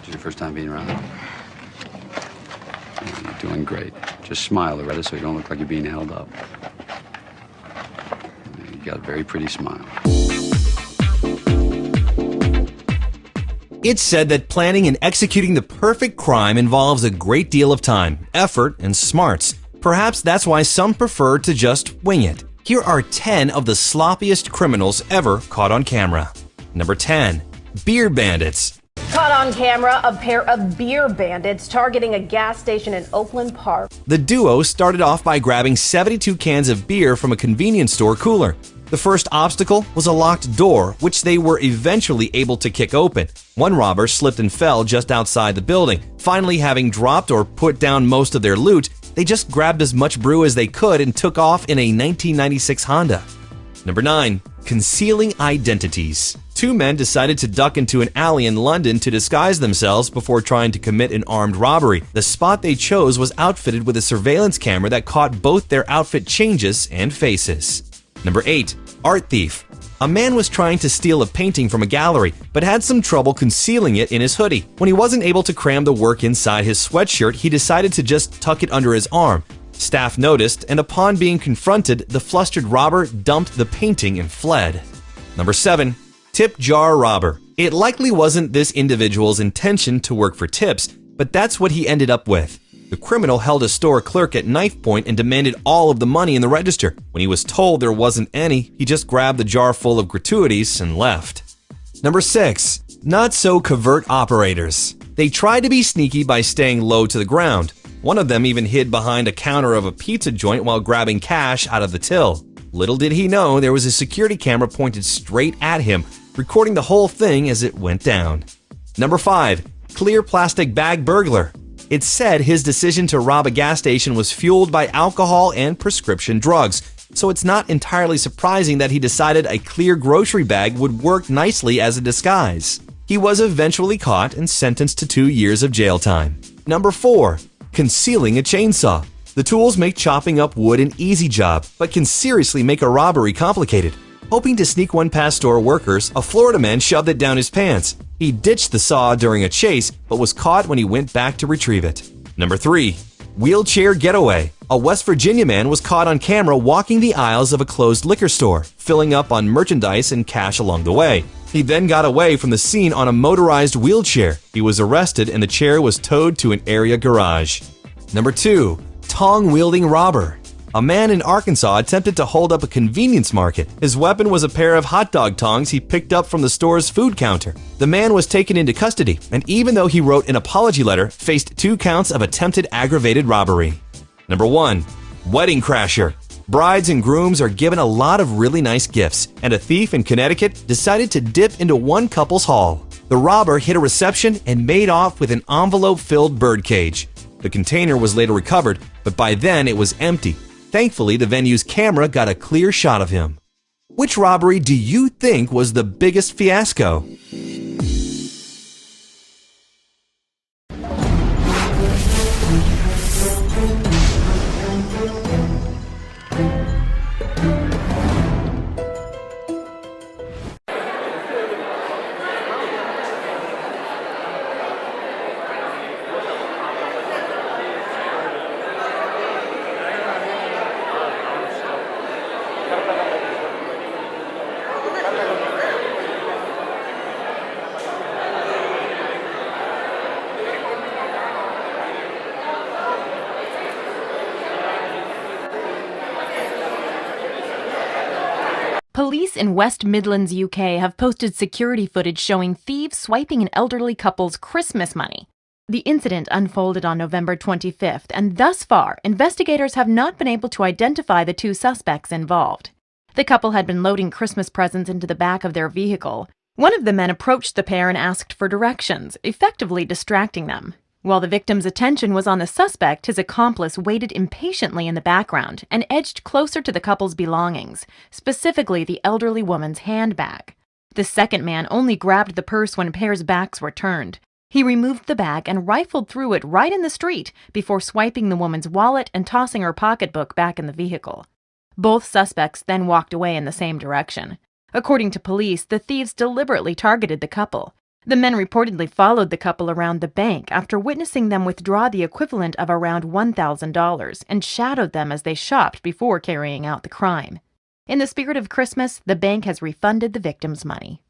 Is your first time being around? You're doing great. Just smile, Loretta, so you don't look like you're being held up. You got a very pretty smile. It's said that planning and executing the perfect crime involves a great deal of time, effort, and smarts. Perhaps that's why some prefer to just wing it. Here are 10 of the sloppiest criminals ever caught on camera. Number 10. Beer bandits. Caught on camera, a pair of beer bandits targeting a gas station in Oakland Park. The duo started off by grabbing 72 cans of beer from a convenience store cooler. The first obstacle was a locked door, which they were eventually able to kick open. One robber slipped and fell just outside the building. Finally, having dropped or put down most of their loot, they just grabbed as much brew as they could and took off in a 1996 Honda. Number 9. Concealing identities. Two men decided to duck into an alley in London to disguise themselves before trying to commit an armed robbery. The spot they chose was outfitted with a surveillance camera that caught both their outfit changes and faces. Number 8. Art thief. A man was trying to steal a painting from a gallery, but had some trouble concealing it in his hoodie. When he wasn't able to cram the work inside his sweatshirt, he decided to just tuck it under his arm. Staff noticed, and upon being confronted, the flustered robber dumped the painting and fled. Number 7. Tip jar robber. It likely wasn't this individual's intention to work for tips, but that's what he ended up with. The criminal held a store clerk at knife point and demanded all of the money in the register. When he was told there wasn't any, he just grabbed the jar full of gratuities and left. Number 6. Not so covert operators. They tried to be sneaky by staying low to the ground. One of them even hid behind a counter of a pizza joint while grabbing cash out of the till. Little did he know there was a security camera pointed straight at him, recording the whole thing as it went down. Number 5. Clear plastic bag burglar. It's said his decision to rob a gas station was fueled by alcohol and prescription drugs, so it's not entirely surprising that he decided a clear grocery bag would work nicely as a disguise. He was eventually caught and sentenced to 2 years of jail time. Number 4. Concealing a chainsaw. The tools make chopping up wood an easy job, but can seriously make a robbery complicated. Hoping to sneak one past store workers, a Florida man shoved it down his pants. He ditched the saw during a chase, but was caught when he went back to retrieve it. Number 3. Wheelchair getaway. A West Virginia man was caught on camera walking the aisles of a closed liquor store, filling up on merchandise and cash along the way. He then got away from the scene on a motorized wheelchair. He was arrested and the chair was towed to an area garage. Number 2. Tong-wielding robber. A man in Arkansas attempted to hold up a convenience market. His weapon was a pair of hot dog tongs he picked up from the store's food counter. The man was taken into custody, and even though he wrote an apology letter, faced 2 counts of attempted aggravated robbery. Number 1. Wedding crasher. Brides and grooms are given a lot of really nice gifts, and a thief in Connecticut decided to dip into one couple's haul. The robber hit a reception and made off with an envelope-filled birdcage. The container was later recovered, but by then it was empty. Thankfully, the venue's camera got a clear shot of him. Which robbery do you think was the biggest fiasco? Police in West Midlands, UK have posted security footage showing thieves swiping an elderly couple's Christmas money. The incident unfolded on November 25th, and thus far, investigators have not been able to identify the 2 suspects involved. The couple had been loading Christmas presents into the back of their vehicle. One of the men approached the pair and asked for directions, effectively distracting them. While the victim's attention was on the suspect, his accomplice waited impatiently in the background and edged closer to the couple's belongings, specifically the elderly woman's handbag. The second man only grabbed the purse when pair's backs were turned. He removed the bag and rifled through it right in the street before swiping the woman's wallet and tossing her pocketbook back in the vehicle. Both suspects then walked away in the same direction. According to police, the thieves deliberately targeted the couple. The men reportedly followed the couple around the bank after witnessing them withdraw the equivalent of around $1,000 and shadowed them as they shopped before carrying out the crime. In the spirit of Christmas, the bank has refunded the victims' money.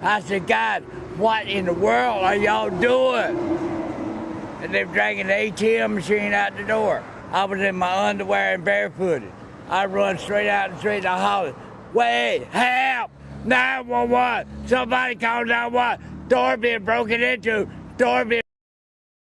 I said, God, what in the world are y'all doing? And they're dragging the ATM machine out the door. I was in my underwear and barefooted. I run straight out the street and I hollered, wait, help, 911, somebody call 911, door being broken into, door being